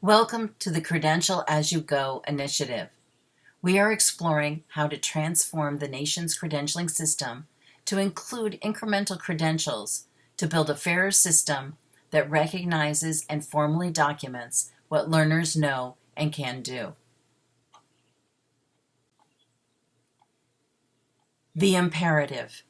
Welcome to the Credential As You Go initiative. We are exploring how to transform the nation's credentialing system to include incremental credentials to build a fairer system that recognizes and formally documents what learners know and can do. The imperative.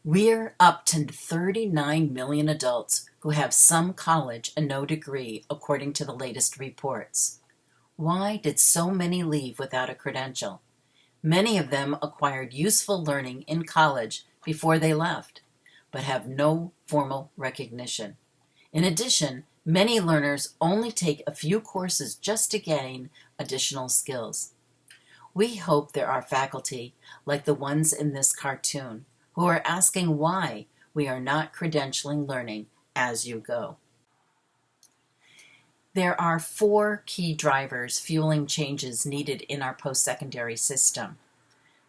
We're up to 39 million adults who have some college and no degree, according to the latest reports. Why did so many leave without a credential? Many of them acquired useful learning in college before they left, but have no formal recognition. In addition, many learners only take a few courses just to gain additional skills. We hope there are faculty, like the ones in this cartoon, who are asking why we are not credentialing learning as you go. There are 4 key drivers fueling changes needed in our post-secondary system.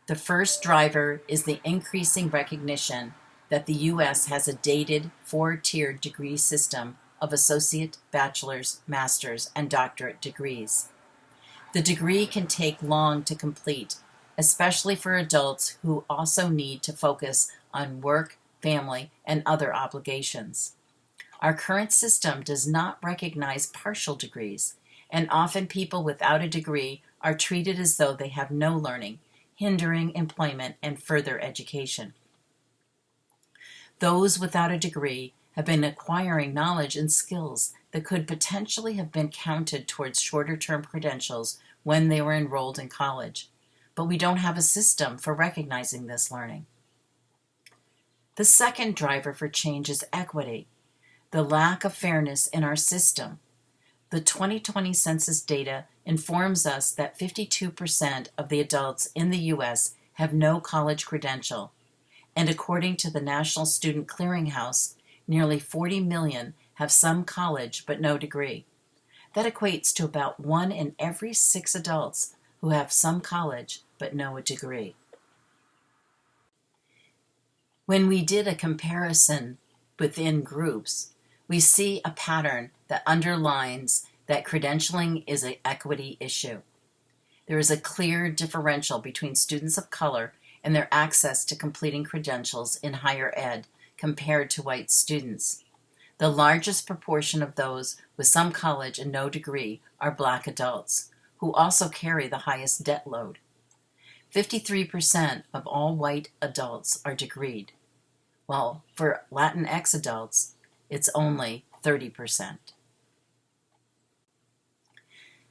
The first driver is the increasing recognition that the U.S. has a dated 4-tiered degree system of associate, bachelor's, master's, and doctorate degrees. The degree can take long to complete, especially for adults who also need to focus on work, family, and other obligations. Our current system does not recognize partial degrees, and often people without a degree are treated as though they have no learning, hindering employment and further education. Those without a degree have been acquiring knowledge and skills that could potentially have been counted towards shorter-term credentials when they were enrolled in college, but we don't have a system for recognizing this learning. The second driver for change is equity, the lack of fairness in our system. The 2020 census data informs us that 52% of the adults in the U.S. have no college credential, and according to the National Student Clearinghouse, nearly 40 million have some college but no degree. That equates to about 1 in every 6 adults who have some college but no degree. When we did a comparison within groups, we see a pattern that underlines that credentialing is an equity issue. There is a clear differential between students of color and their access to completing credentials in higher ed compared to white students. The largest proportion of those with some college and no degree are Black adults, who also carry the highest debt load. 53% of all white adults are degreed, while for Latinx adults, it's only 30%.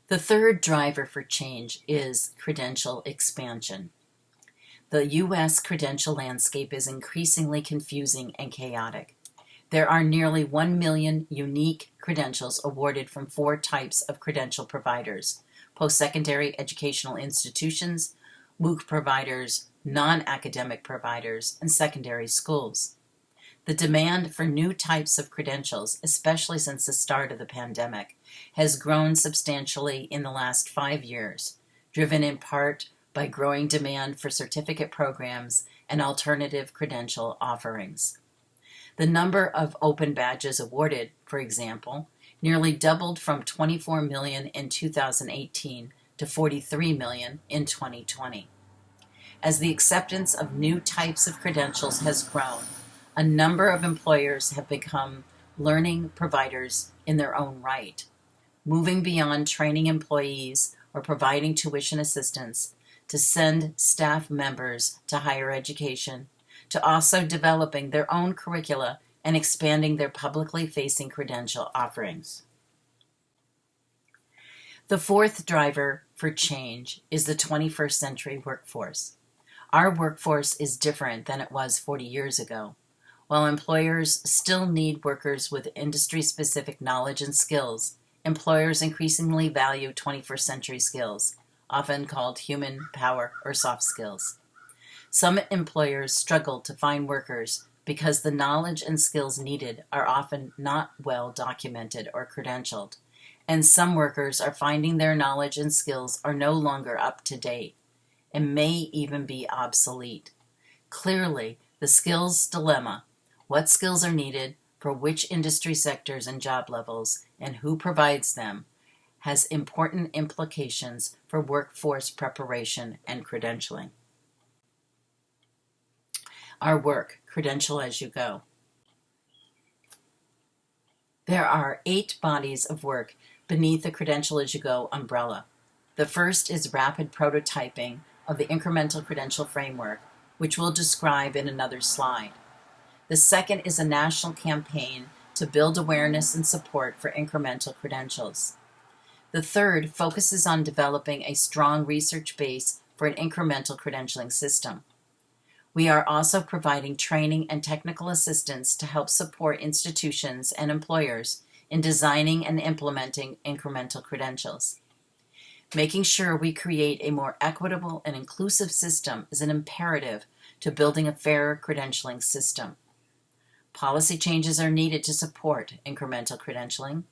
The third driver for change is credential expansion. The U.S. credential landscape is increasingly confusing and chaotic. There are nearly 1 million unique credentials awarded from 4 types of credential providers: post-secondary educational institutions, MOOC providers, non-academic providers, and secondary schools. The demand for new types of credentials, especially since the start of the pandemic, has grown substantially in the last 5 years, driven in part by growing demand for certificate programs and alternative credential offerings. The number of open badges awarded, for example, nearly doubled from 24 million in 2018 to 43 million in 2020. As the acceptance of new types of credentials has grown, a number of employers have become learning providers in their own right, moving beyond training employees or providing tuition assistance to send staff members to higher education, to also developing their own curricula and expanding their publicly facing credential offerings. The fourth driver for change is the 21st century workforce. Our workforce is different than it was 40 years ago. While employers still need workers with industry-specific knowledge and skills, employers increasingly value 21st century skills, often called human power or soft skills. Some employers struggle to find workers because the knowledge and skills needed are often not well documented or credentialed, and some workers are finding their knowledge and skills are no longer up to date and may even be obsolete. Clearly, the skills dilemma, what skills are needed, for which industry sectors and job levels and who provides them has important implications for workforce preparation and credentialing. Our work, Credential as You Go. There are 8 bodies of work beneath the Credential as You Go umbrella. The first is rapid prototyping of the incremental credential framework, which we'll describe in another slide. The second is a national campaign to build awareness and support for incremental credentials. The third focuses on developing a strong research base for an incremental credentialing system. We are also providing training and technical assistance to help support institutions and employers in designing and implementing incremental credentials. Making sure we create a more equitable and inclusive system is an imperative to building a fairer credentialing system. Policy changes are needed to support incremental credentialing.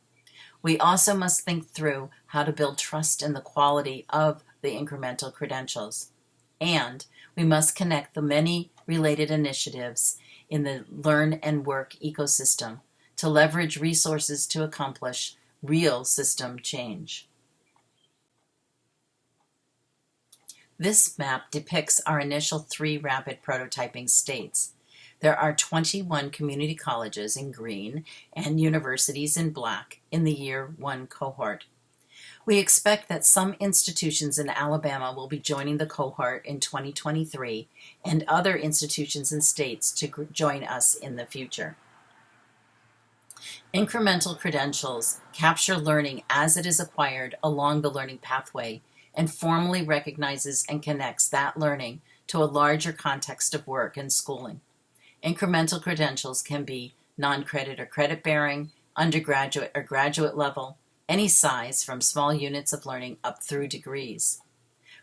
We also must think through how to build trust in the quality of the incremental credentials. And we must connect the many related initiatives in the learn and work ecosystem to leverage resources to accomplish real system change. This map depicts our initial 3 rapid prototyping states. There are 21 community colleges in green and universities in black in the Year 1 cohort. We expect that some institutions in Alabama will be joining the cohort in 2023 and other institutions and states to join us in the future. Incremental credentials capture learning as it is acquired along the learning pathway and formally recognizes and connects that learning to a larger context of work and schooling. Incremental credentials can be non-credit or credit-bearing, undergraduate or graduate level, any size from small units of learning up through degrees.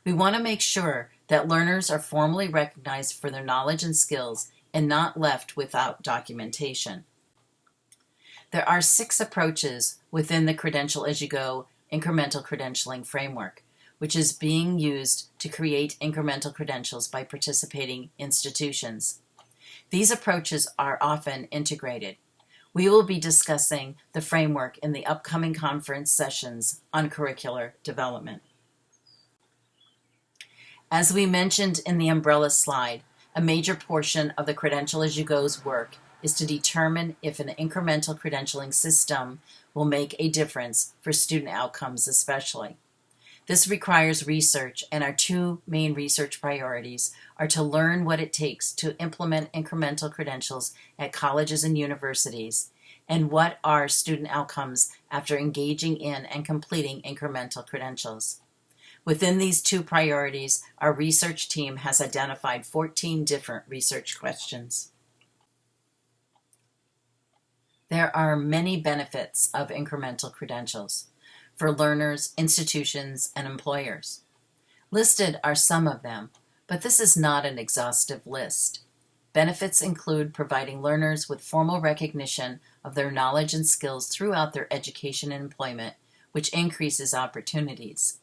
We want to make sure that learners are formally recognized for their knowledge and skills and not left without documentation. There are 6 approaches within the Credential as You Go incremental credentialing framework, which is being used to create incremental credentials by participating institutions. These approaches are often integrated. We will be discussing the framework in the upcoming conference sessions on curricular development. As we mentioned in the umbrella slide, a major portion of the Credential as You Go's work is to determine if an incremental credentialing system will make a difference for student outcomes especially. This requires research, and our 2 main research priorities are to learn what it takes to implement incremental credentials at colleges and universities, and what are student outcomes after engaging in and completing incremental credentials. Within these 2 priorities, our research team has identified 14 different research questions. There are many benefits of incremental credentials for learners, institutions, and employers. Listed are some of them, but this is not an exhaustive list. Benefits include providing learners with formal recognition of their knowledge and skills throughout their education and employment, which increases opportunities.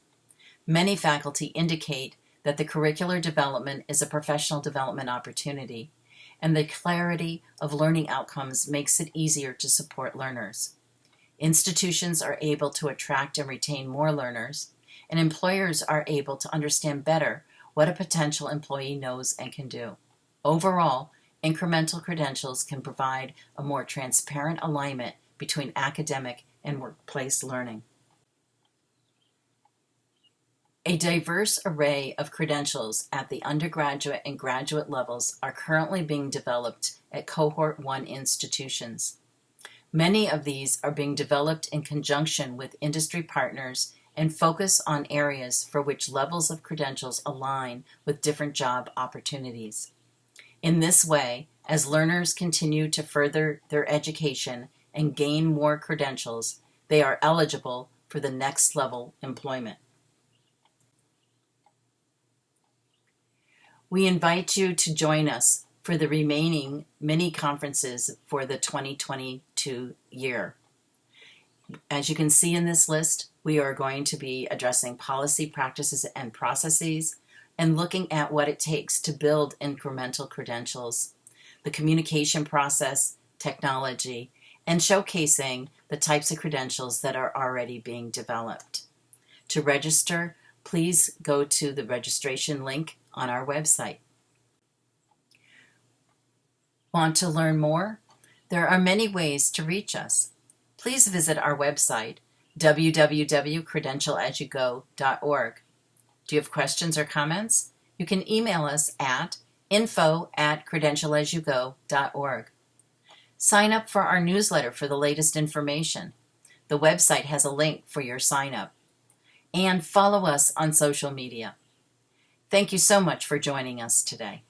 Many faculty indicate that the curricular development is a professional development opportunity, and the clarity of learning outcomes makes it easier to support learners. Institutions are able to attract and retain more learners, and employers are able to understand better what a potential employee knows and can do. Overall, incremental credentials can provide a more transparent alignment between academic and workplace learning. A diverse array of credentials at the undergraduate and graduate levels are currently being developed at Cohort 1 institutions. Many of these are being developed in conjunction with industry partners and focus on areas for which levels of credentials align with different job opportunities. In this way, as learners continue to further their education and gain more credentials, they are eligible for the next level employment. We invite you to join us for the remaining mini conferences for the 2022 year. As you can see in this list, we are going to be addressing policy, practices, and processes, and looking at what it takes to build incremental credentials, the communication process, technology, and showcasing the types of credentials that are already being developed. To register, please go to the registration link on our website. Want to learn more? There are many ways to reach us. Please visit our website, www.credentialasyougo.org. Do you have questions or comments? You can email us at info@credentialasyougo.org. Sign up for our newsletter for the latest information. The website has a link for your sign up. And follow us on social media. Thank you so much for joining us today.